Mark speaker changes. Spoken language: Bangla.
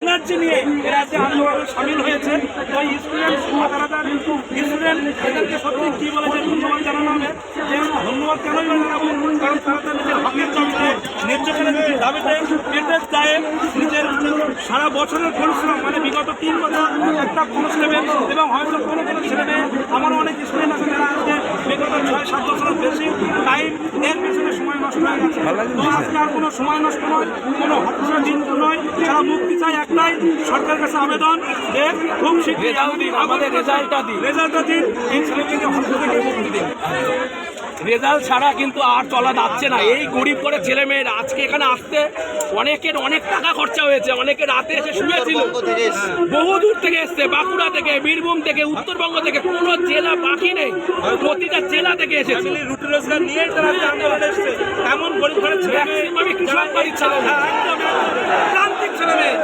Speaker 1: এনার্জি নিয়ে এরা যে আন্দোলনে সামিল হয়েছে ওই স্টুডেন্ট এদেরকে সত্যি কি বলে যে ধন্যবাদ জানানো হবে। যে ধন্যবাদ কেনই বা জানাবো, কারণ তারা তার নিজের হকের দাবিতে ন্যায্য দাবিতে পেটের দায়ে নিজের সারা বছরের পরিশ্রম মানে বিগত 3 বছর একটা কোনো ছেলেমেয়ে এবং হয়তো কোনো ছেলেমেয়ে আমারও অনেক স্টুডেন্ট আছে যারা আজকে বিগত 6-7 বছরের বেশি টাইম এর পিছনে সময় নষ্ট হয়ে গেছে। তো আজকে আর কোনো সময় নষ্ট নয়, কোনো হতাশা চিন্তা নয়, যারা মুক্তি চায় একটাই সরকারের কাছে আবেদন যে খুব শীঘ্রই আমাদের রেজাল্টটা দিন এই ছেলেমেয়েকে হত্যা থেকে মুক্তি দিন।
Speaker 2: রেজাল্ট ছাড়া কিন্তু আর চলা যাচ্ছে না। এই গরিব করে ছেলে মেয়েরা আজকে এখানে আসতে অনেকের অনেক টাকা খরচা হয়েছে, অনেকে রাতে এসে শুয়েছিল, বহু দূর থেকে এসছে, বাঁকুড়া থেকে, বীরভূম থেকে, উত্তরবঙ্গ থেকে, কোনো জেলা বাকি নেই, প্রতিটা জেলা থেকে এসেছে।
Speaker 1: রুটি রোজগার নিয়েই তারা আন্দোলনে এসছে। এমন গরিব ঘরের ছেলে
Speaker 2: ম্যাক্সিমামই কৃষক বাড়ির ছেলে মেয়ে,
Speaker 1: প্রান্তিক ছেলে মেয়ে